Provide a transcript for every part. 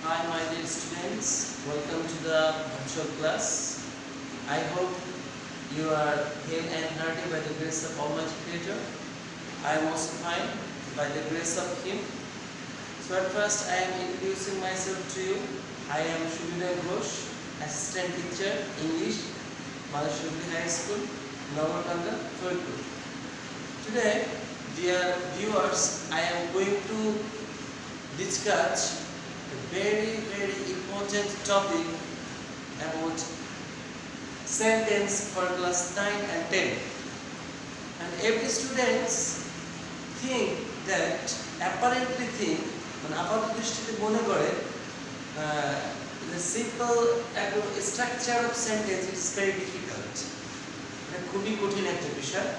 Hi, my dear students. Welcome to the virtual class. I hope you are hale and hearty by the grace of Almighty Creator. I am also fine by the grace of Him. So at first, I am introducing myself to you. I am Shubinoy Ghosh, Assistant Teacher, English, Malashubli High School, Nagarkanda, Faridpur. Today, dear viewers, I am going to discuss a very important topic about sentence for class 9 and 10. And every students apparently think the simple structure of sentence is very difficult. খুবই কঠিন একটা বিষয়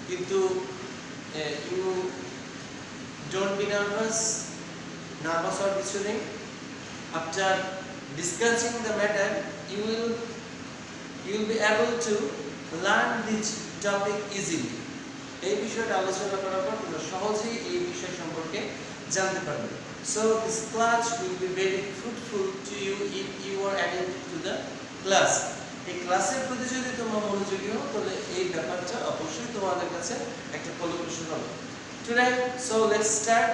কিন্তু you don't be nervous or কিছুদিন. After discussing the matter, you will be able to learn this topic easily. এই বিষয়টা আলোচনা করার পর তোমরা সহজেই এই বিষয় সম্পর্কে জানতে পারবে. So this class will be very fruitful to you if you are attending to the class. এই ক্লাসের প্রতি যদি তোমরা মনোযোগী হও তাহলে এই ব্যাপারটা অবশ্যই তোমাদের কাছে একটা ফলপ্রসূ হবে. Today, so let's start.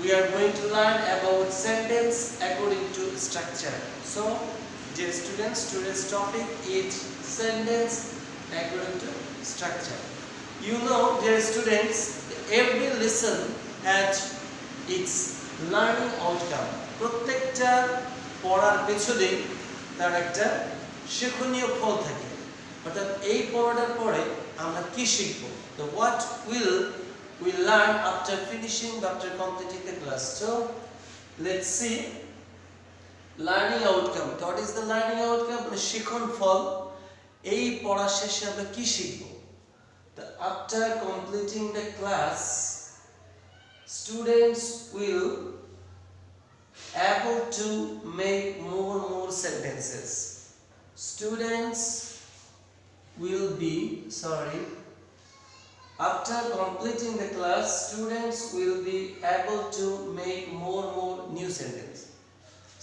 We are going to learn about sentence according to structure. So, dear students, today's topic is sentence according to structure. You know, dear students, every lesson has its learning outcome. প্রত্যেকটা পড়ার পেছনে তার একটা শিক্ষণীয় ফল থাকে। অর্থাৎ এই পড়াটার পরে আমরা কি শিখব? So what will we learn after completing the class? So let's see learning outcome. What is the learning outcome? শিক্ষণ ফল। এই পড়া শেষে আমরা কি শিখব? After completing the class, students will able to make more sentences. Students will be after completing the class, students will be able to make more new sentences.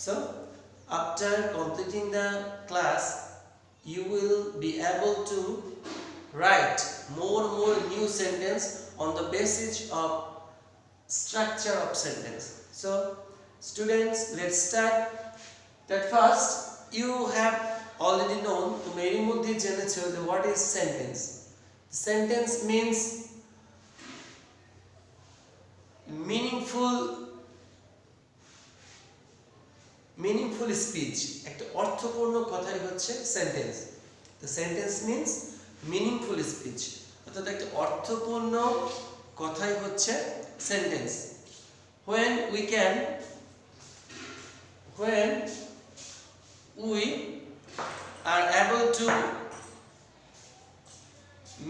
So after completing the class, you will be able to write more new sentence on the basis of structure of sentence. So students, let's start. That first, you have already known what is sentence. Sentence means meaningful speech. একটা অর্থপূর্ণ কথাই হচ্ছে sentence. The sentence means meaningful speech. অর্থাৎ একটা অর্থপূর্ণ কথাই হচ্ছে sentence. When we are able to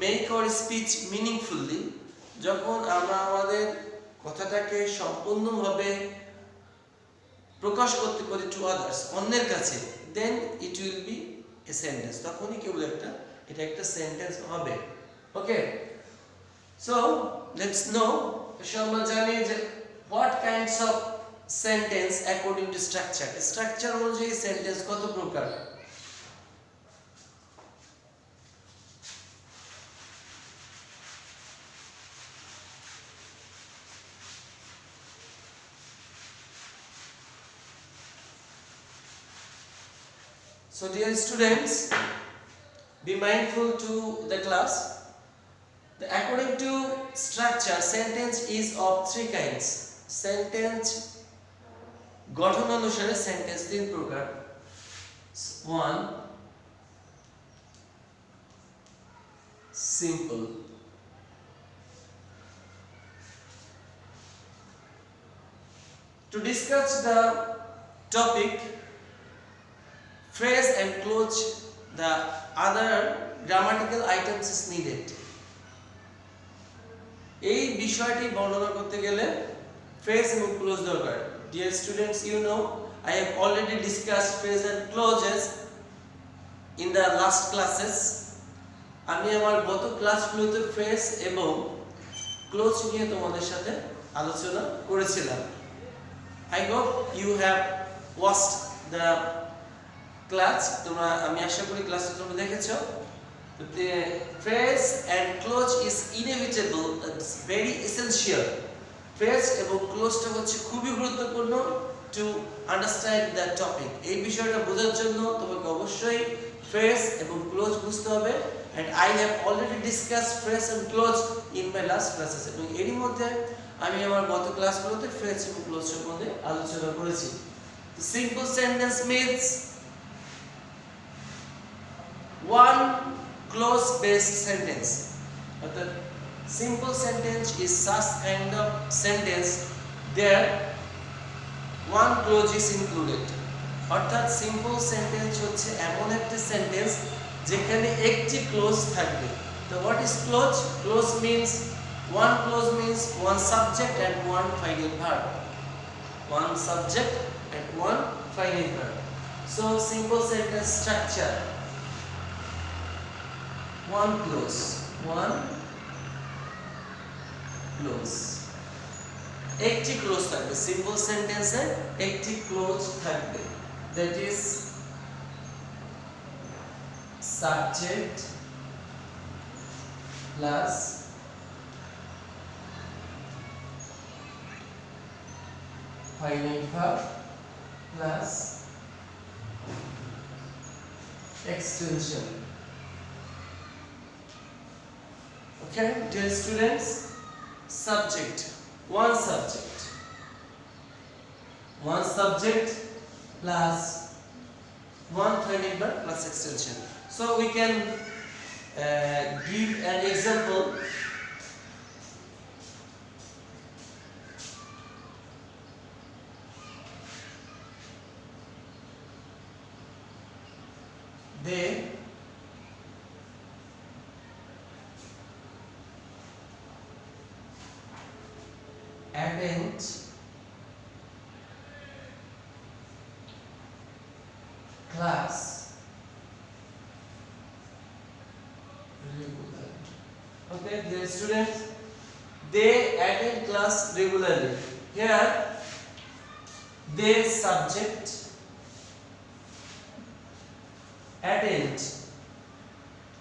make our speech meaningfully, যখন আমরা আমাদের কথাটাকে সম্পূর্ণভাবে প্রকাশ করতে পারি to others, অন্যের কাছে, then it will be a sentence. তখনই কেবল এটা একটা সেন্টেন্স হবে. Okay, so let's know, আমরা জানি যে what kinds of sentence according to structure. Structure অনুযায়ী সেন্টেন্স কত প্রকার? So dear students, be mindful to the class. According to structure, sentence is of three kinds. Sentence গঠন অনুসারে sentence তিন প্রকার. 1, simple. To discuss the topic, phrase and close the other grammatical items is needed. এই বিষয়টি বর্ণনা করতে গেলে phrase এবং close দরকার. Dear students, you know I have already discussed phrase and clauses in the last classes. আমি আমার গত ক্লাসগুলোতে ফ্রেজ এবং ক্লোজ নিয়ে তোমাদের সাথে আলোচনা করেছিলাম. I hope you have watched the class. তোমরা আমি আশা করি ক্লাসটা তোমরা দেখেছো। The phrase and clause is inevitable, it's very essential. Phrase এবং clause-টা হচ্ছে খুবই গুরুত্বপূর্ণ to understand the topic. এই বিষয়টা বোঝার জন্য তোমাকে অবশ্যই phrase এবং clause বুঝতে হবে, and I have already discussed phrase and clause in my last classes. এবং এরই মধ্যে আমি আমার গত ক্লাসগুলোতে phrase এবং clause সম্বন্ধে আলোচনা করেছি। The simple sentence means one clause based sentence. The simple sentence is such kind of sentence there one clause is included. অর্থাৎ simple sentence হচ্ছে এমন একটা sentence যেখানে একটি clause থাকবে। So what is clause? Clause means one subject and one final verb. One subject and one final verb. So simple sentence structure. One clause. একটি close থাকবে, simple সেন্টেন্সে একটি ক্লোজ থাকবে, that is subject plus final verb plus extension. Okay, dear students, subject, one subject plus one final verb plus extension. So we can give an example. They attend class regularly. Okay, dear students, they attend class regularly. Here, they subject attend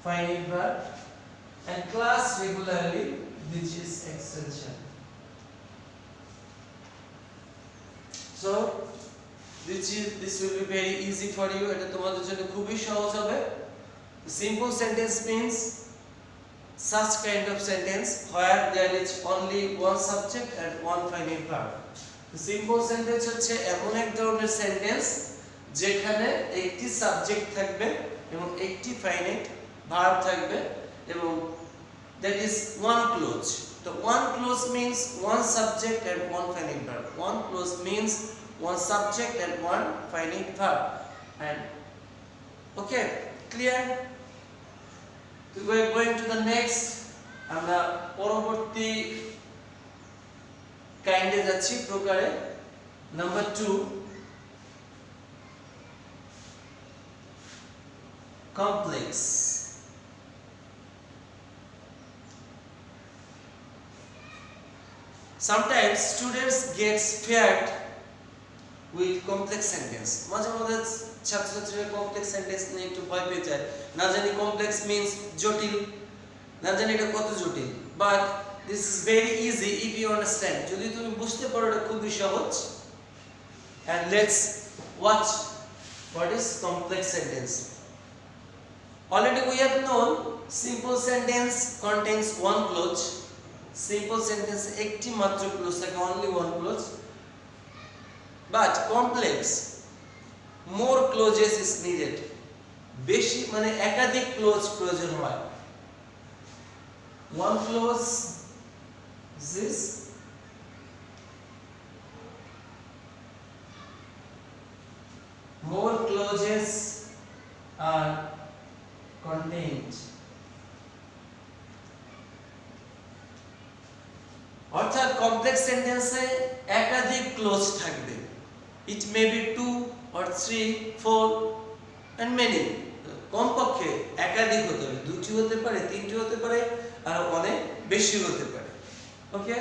final verb and class regularly, which is extension. So this will be very easy for you. এটা তোমাদের জন্য খুবই সহজ হবে। Simple sentence means such kind of sentence where there is only one subject and one final verb. Simple sentence হচ্ছে এমন এক ধরনের সেন্টেন্স যেখানে একটি সাবজেক্ট থাকবে এবং একটি ফাইনাইট ভার্ব থাকবে এবং that is one clause. So one clause means one subject and one finite verb. One clause means one subject and one finite verb. And okay, clear? So we are going to the next. আমরা পরবর্তী কাইন্ডে যাচ্ছি প্রকারে। Number 2, complex. Sometimes students get scared with complex sentence. মাঝে মাঝে ছাত্রছাত্রীরা complex sentence নিয়ে একটু ভয় পেয়ে যায়। না জানি complex means জটিল, না জানি এটা কত জটিল। But this is very easy if you understand. যদি তুমি বুঝতে পারো এটা খুবই সহজ। And let's watch what is complex sentence. Already we have known simple sentence contains one clause. Simple sentence একটি মাত্র ক্লোজ থাকে, only one clause. But complex, more clauses is needed. বেশি মানে একাধিক ক্লোজ প্রয়োজন হয়। One clause is more clauses are contained. অর্থাৎ complex সেন্টেন্সে একাধিক ক্লোজ থাকবে। It may be 2 or 3, 4 and many. কমপক্ষে একাধিক হতে পারে, দুটি হতে পারে, তিনটি হতে পারে, আর অনেক বেশি হতে পারে। ওকে,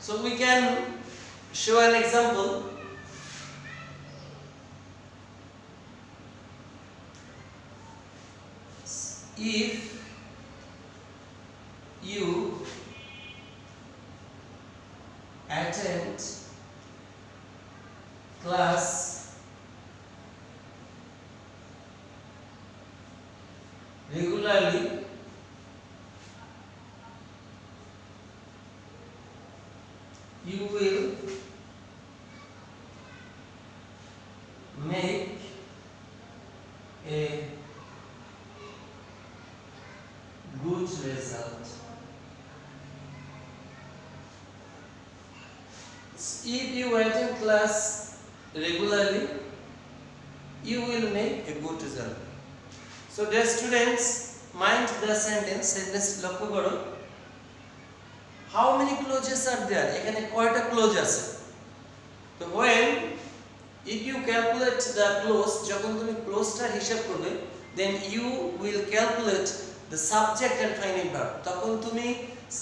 So we can show an example. If you attend class regularly, you will make a good result. If you attend class regularly, you will make a good result. So dear students, mind the sentence. Sentence লক্ষ্য করো. How many clauses are there? এখানে কয়টা close আছে? তো when if you calculate the clause, যখন তুমি ক্লোজটা হিসাব করবে, then you will calculate the subject and finite verb. তখন তুমি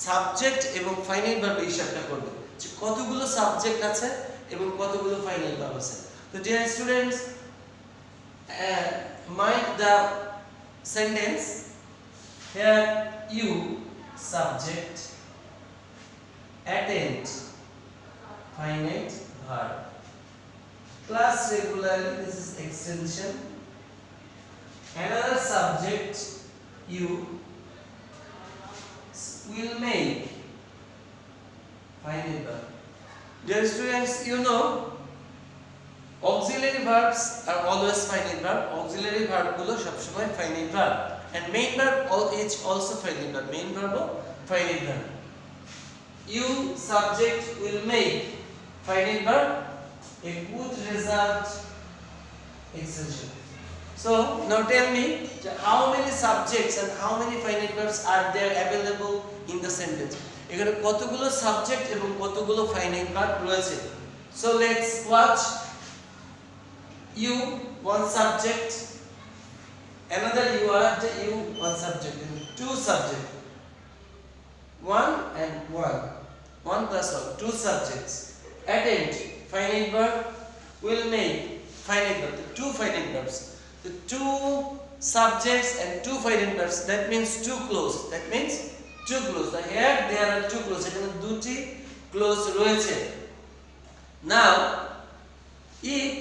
সাবজেক্ট এবং ফাইনাইট ভার্ব হিসাবটা করবে যে কতগুলো সাবজেক্ট আছে এবং কতগুলো ফাইনাইট ভার্ব আছে। তো dear students, mind the sentence. Here you subject, attend finite verb, class regularly, this is extension, another subject you will make finite verb. Dear students, you know auxiliary verbs are always finite verb. Auxiliary verb gulo sob shomoy finite verb, and main verb is also finite verb. Main verb o finite verb. You subject will make finite verb a good result extension. So now tell me how many subjects and how many finite verbs are there available in the sentence. এখানে কতগুলো subject এবং কতগুলো finite verb রয়েছে? So let's watch. You one subject, another you are you one subject, two subject, one and one plus one, two subjects. Attend finite verb will make finite verb, the two finite verbs, the two subjects and two finite verbs, that means two clause, that means two clause. The here there are two clause, এখানে দুটি clause রয়েছে. Now if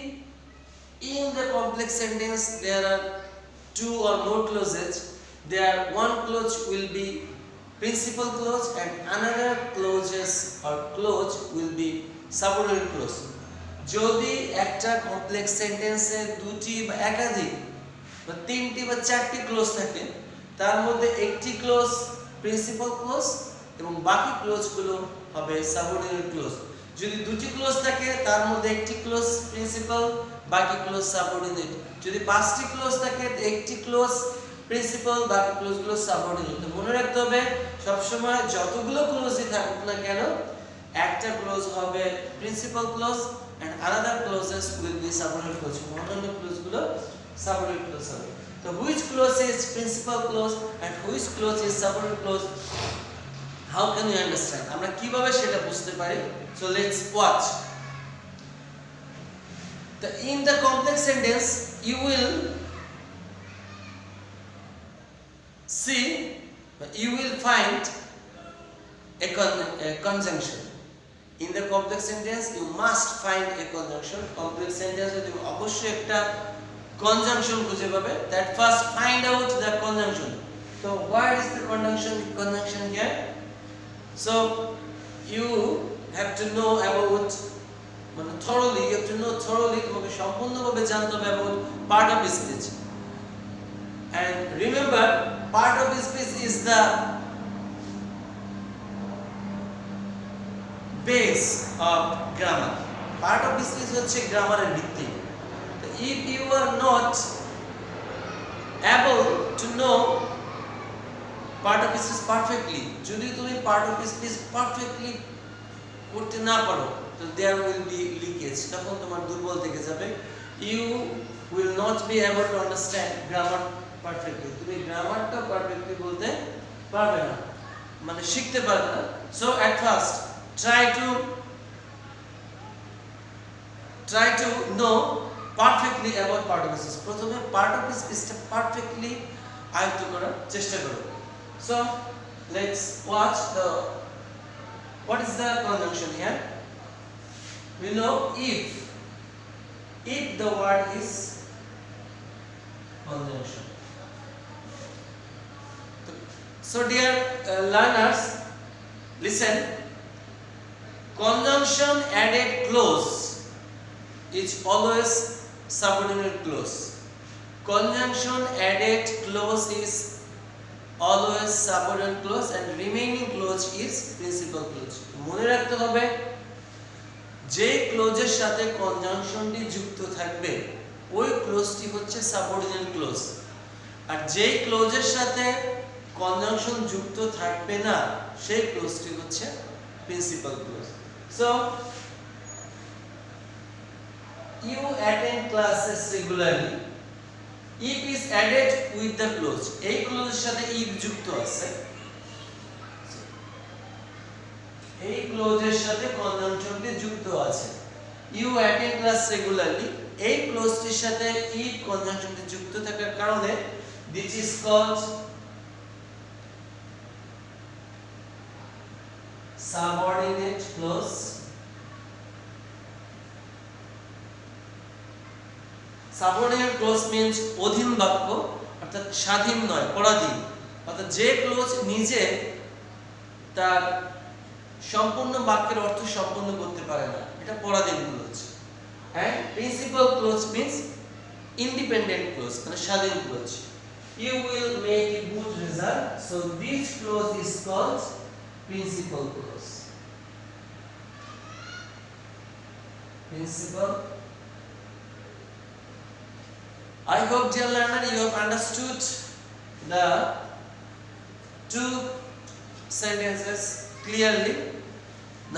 in the complex sentence there are two or more clauses, there one clause will be principal clause and another clauses or clause will be subordinate clause. যদি একটা complex সেন্টেন্সে দুটি বা একাধিক বা তিনটি বা চারটি ক্লোজ থাকে, তার মধ্যে একটি ক্লোজ প্রিন্সিপাল ক্লোজ এবং বাকি ক্লোজগুলো হবে সাবঅর্ডিনেট ক্লোজ। যদি দুটি ক্লোজ থাকে তার মধ্যে একটি ক্লোজ প্রিন্সিপাল, বাকি ক্লোজ সাবঅর্ডিনেট। যদি পাঁচটি ক্লোজ থাকে একটি ক্লোজ প্রিন্সিপাল, বাকি ক্লোজগুলো সাবঅর্ডিনেট। তো মনে রাখতে হবে সবসময় যতগুলো ক্লোজই থাকুক না কেন, একটা ক্লোজ হবে principal clause and another clauses will be subordinate clause. অন্যান্য ক্লোজগুলো subordinate clause হবে। তো which clause is principal clause and which clause is subordinate clause? How can you understand? আমরা কিভাবে সেটা বুঝতে পারি? So let's watch. In the complex sentence you will see, you will find a conjunction. In the complex sentence you must find a conjunction. Complex sentence এ তুমি অবশ্যই একটা conjunction খুঁজে পাবে। That first find out the conjunction. So what is the conjunction here? So you have to know about, মানে thoroughly, you have to know thoroughly, তোমাকে সম্পূর্ণভাবে জানতে হবে about part of speech. And remember, part of speech is the base of grammar. Part of speech হচ্ছে গ্রামারের ভিত্তি। If you are not able to know part of speech perfectly, যদি তুমি part of speech perfectly করতে না পারো, তো there will be leakage, তখন তোমার দুর্বল থেকে যাবে। You will not be able to understand grammar perfectly. তুমি গ্রামারটা perfectly বলতে পারবে না, মানে শিখতে পারবে না। So at first try to know perfectly about part of speech. প্রথমে part of speechটা perfectly আয়ত্ত করার চেষ্টা করো. So let's watch what is the conjunction here. We know if the word is conjunction. So dear learners, listen. Conjunction added clause is always subordinate clause. Conjunction added clause is always subordinate clause and remaining clause is principal clause. মনে রাখতে হবে যে ক্লোজের সাথে কনজাংশনটি যুক্ত থাকবে ওই ক্লোজটি হচ্ছে subordinate clause, আর যেই ক্লোজের সাথে কনজাংশন যুক্ত থাকবে না সেই ক্লোজটি হচ্ছে principal clause. So you attend classes regularly. If is added with the clause. এই ক্লোজের সাথে if যুক্ত আছে, এই ক্লোজের সাথে কনজাংশনটি যুক্ত আছে. You attend class regularly. এই ক্লোজটির সাথে if কনজাংশনটি যুক্ত থাকার কারণে this is called subordinate clause. Subordinate clause means অধীন বাক্য, অর্থাৎ স্বাধীন নয়, পরাধীন. অর্থাৎ যে ক্লোজ নিজে তার সম্পূর্ণ বাক্যের অর্থ সম্পূর্ণ করতে পারে না, এটা পরাধীন close. And principal clause means independent clause, মানে স্বাধীন close. You will make a good result. So this clause is called principal clause. Principal. I hope, dear learner, you have understood the two sentences clearly.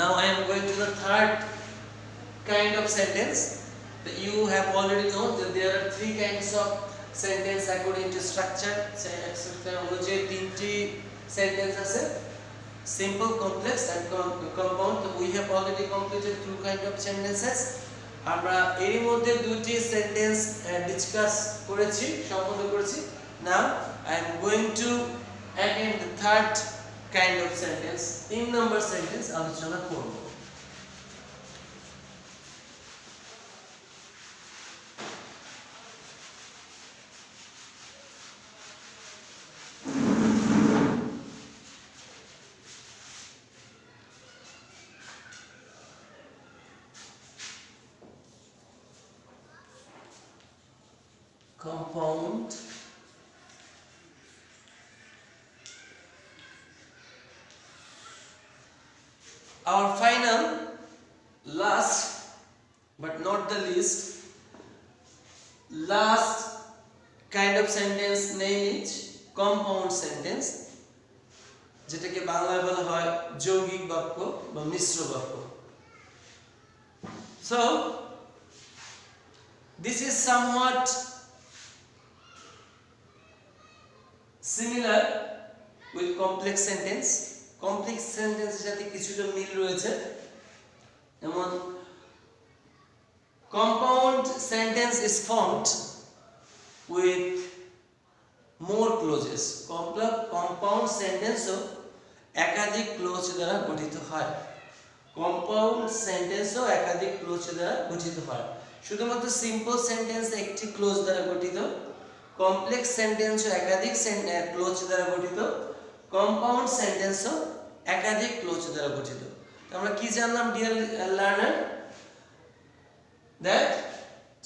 Now I am going to the third kind of sentence. That you have already known that there are three kinds of sentence according to structure. অনুযায়ী তিনটি sentence আছে: simple, complex and compound. We have already completed two kind of sentences. আমরা এর মধ্যে দুটি sentence discuss করেছি, সম্পন্ন করেছি. Now I am going to attend the third kind of sentence. তিন নম্বর সেন্টেন্স আলোচনা করব. Compound. Our final, last but not the least, last kind of sentence name is compound sentence, যেটাকে বাংলায় বলা হয় যৌগিক বাক্য বা মিশ্র বাক্য. So this is somewhat similar with complex sentence. Complex sentence এর সাথে কিছুটা মিল রয়েছে. যেমন compound sentence is formed with more clauses. Compound sentence ও একাধিক ক্লোজ দ্বারা গঠিত হয়. Compound sentence ও একাধিক ক্লোজ দ্বারা গঠিত হয়. শুধুমাত্র simple sentence একটি ক্লোজ দ্বারা গঠিত, কমপ্লেক্স সেন্টেন্সও একাধিক ক্লোজ দ্বারা গঠিত, কম্পাউন্ড সেন্টেন্সও একাধিক ক্লোজ দ্বারা গঠিত. আমরা কি জানলাম deer learner? That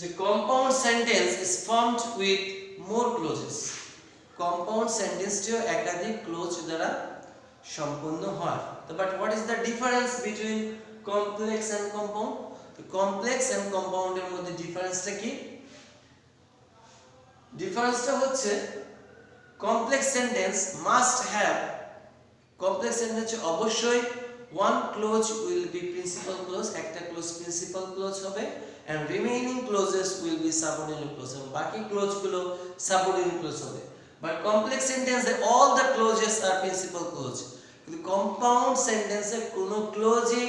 the compound sentence is formed with more clauses. Compound সেন্টেন্সটিও একাধিক ক্লোজ দ্বারা সম্পন্ন হয়. But what is the difference between complex and compound? The complex and compound এর মধ্যে ডিফারেন্সটা কি? ডিফারেন্সটা হচ্ছে complex sentence must have, complex সেন্টেন্সে অবশ্যই one clause will be principal clause, একটা ক্লোজ প্রিন্সিপাল ক্লোজ হবে, and remaining clauses will be subordinate clause, বাকি ক্লোজগুলো সাবঅর্ডিনেট ক্লোজ হবে. বাট কমপ্লেক্স সেন্টেন্সে all the clauses are principal clause. Compound সেন্টেন্সে কোনো ক্লোজই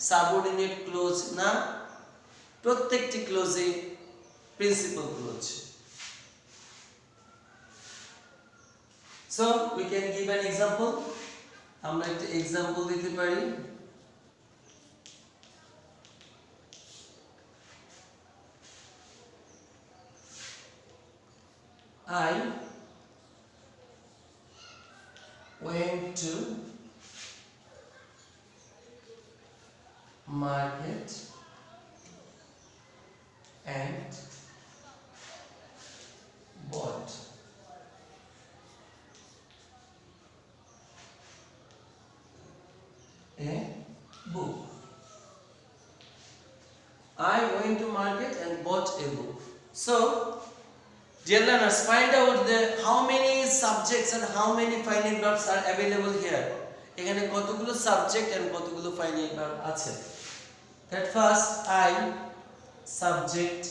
সাবঅর্ডিনেট ক্লোজ না, প্রত্যেকটি ক্লোজই principal clause. So we can give an example. আমরা একটা এক্সাম্পল দিতে পারি। I went to market and bought a book. I went to market and bought a book. So, dear learners, find out how many subjects and how many finite verbs are available here. এখানে কতগুলো subject and কতগুলো finite verb আছে। That first, I, subject,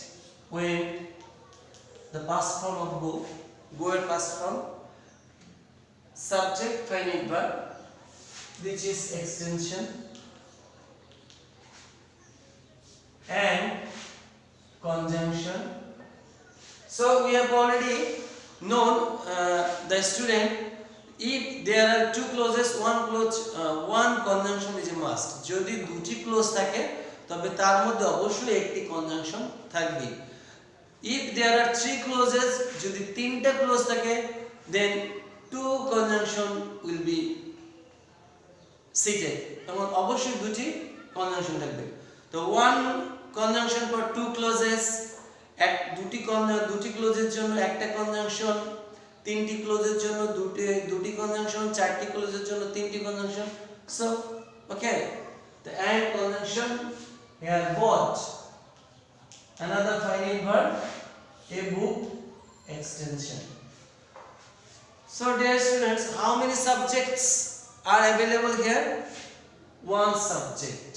went, the past form of go, go এর past form, subject, finite verb, which is extension, and conjunction. So we have already known the student, if there are two clauses, one conjunction is a must. যদি দুটি close থাকে তবে তার মধ্যে অবশ্যই একটি conjunction থাকবে। If there are three clauses, যদি তিনটা ক্লোজ থাকে then two conjunction will be seated, এবং অবশ্যই দুটি কনজাংশন থাকবে। তো one conjunction for two clauses, দুটি ক্লোজের জন্য একটা কনজাংশন, তিনটি ক্লোজের জন্য দুটি কনজাংশন, চারটি ক্লোজের জন্য তিনটি conjunction. So okay, the and conjunction here, bought, another finite verb, a book, extension. So dear students, how many subjects are available here? One subject.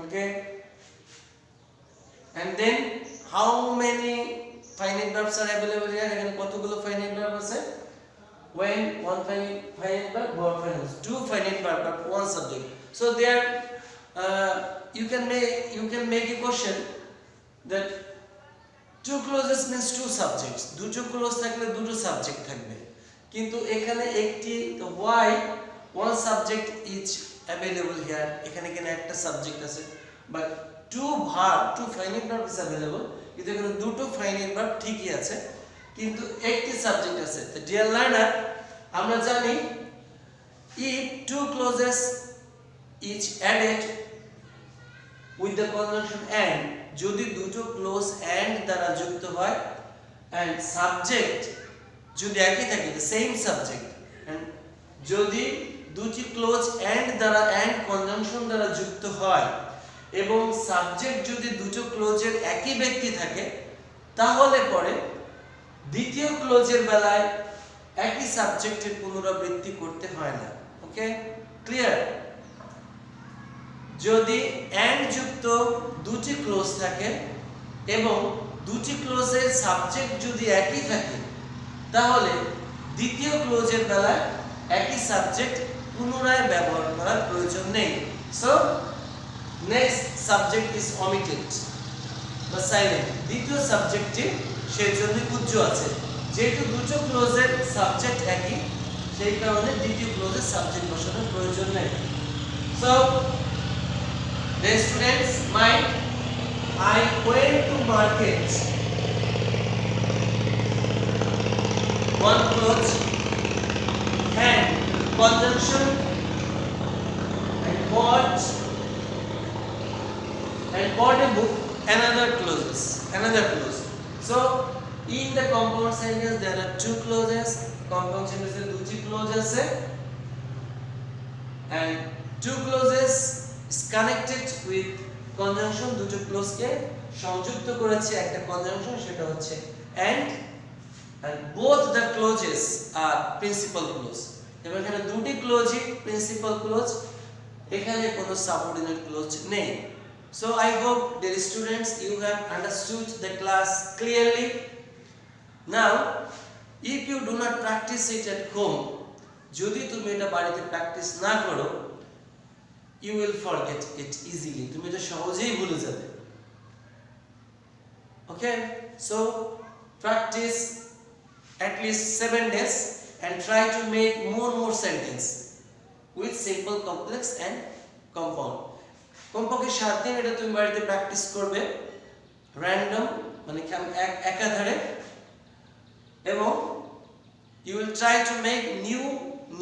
Okay, and then how many finite verbs are available here? এখানে কতগুলো finite verb আছে? When, one finite verb, bought finite verb, two finite verb but one subject. So there you can make a question that two clauses means two subjects. দুটো close থাকলে দুটো subject থাকবে, কিন্তু এখানে একটি, তো why one subject is available here? এখানে কেন একটা সাবজেক্ট আছে, but two finite verb is available, কিন্তু এখানে দুটো finite verb ঠিকই আছে কিন্তু একটি সাবজেক্ট আছে। তো ডিয়ার লার্নার, আমরা জানি if two clauses is added with the conjunction and, যদি দুটো ক্লোজ and দ্বারা যুক্ত হয় and subject যদি একই থাকে, the same subject, and যদি দুটি ক্লোজ and দ্বারা and conjunction দ্বারা যুক্ত হয় এবং সাবজেক্ট যদি দুটো ক্লোজের একই ব্যক্তি থাকে, তাহলে পরে দ্বিতীয় ক্লোজের বেলায় একই সাবজেক্টের পুনরাবৃত্তি করতে হয় না। ওকে, ক্লিয়ার? যদি and যুক্ত দুটি ক্লোজ থাকে এবং দুটি ক্লোজের সাবজেক্ট যদি একই থাকে, তাহলে দ্বিতীয় ক্লোজের বেলায় একই সাবজেক্ট পুনরায় ব্যবহার করার প্রয়োজন নেই। So next subject is omitted বা silent, দ্বিতীয় সাবজেক্টটি সেজন্য উজ্জ আছে, যেহেতু দুটো ক্লোজের সাবজেক্ট একই, সেই কারণে দ্বিতীয় ক্লোজের সাবজেক্ট বসানোর প্রয়োজন নেই। So the students mind, I went to market, one clause and conjunction, and bought a book, another clause. So in the compound sentence there are two clauses, compound sentence e duti clause ache, and two clauses is connected with conjunction, দুটো close কে সংযুক্ত করেছে একটা conjunction, সেটা হচ্ছে and both the clauses are principal clause। এবার এখানে দুটি ক্লোজই principal close, এখানে কোনো সাবঅর্ডিনেট ক্লোজ নেই। So I hope, dear students, you have understood the class clearly. Now if you do not practice it at home, যদি তুমি এটা বাড়িতে প্র্যাকটিস না করো, you will forget it easily. তুমি এটা সহজেই ভুলে যাবে। Okay, so practice at least 7 days and try to make more sentence with simple, complex and compound. কমপক্ষে 7 দিন এটা তুমি বাড়িতে প্র্যাকটিস করবে, র্যান্ডম মানে একাধারে, এবং you will try to make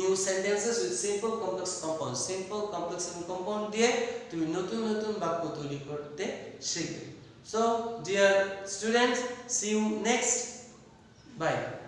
new sentences with simple, complex, compound. Simple, complex and compound দিয়ে তুমি নতুন নতুন বাক্য তৈরি করতে শিখবে। So dear students, see you next. Bye.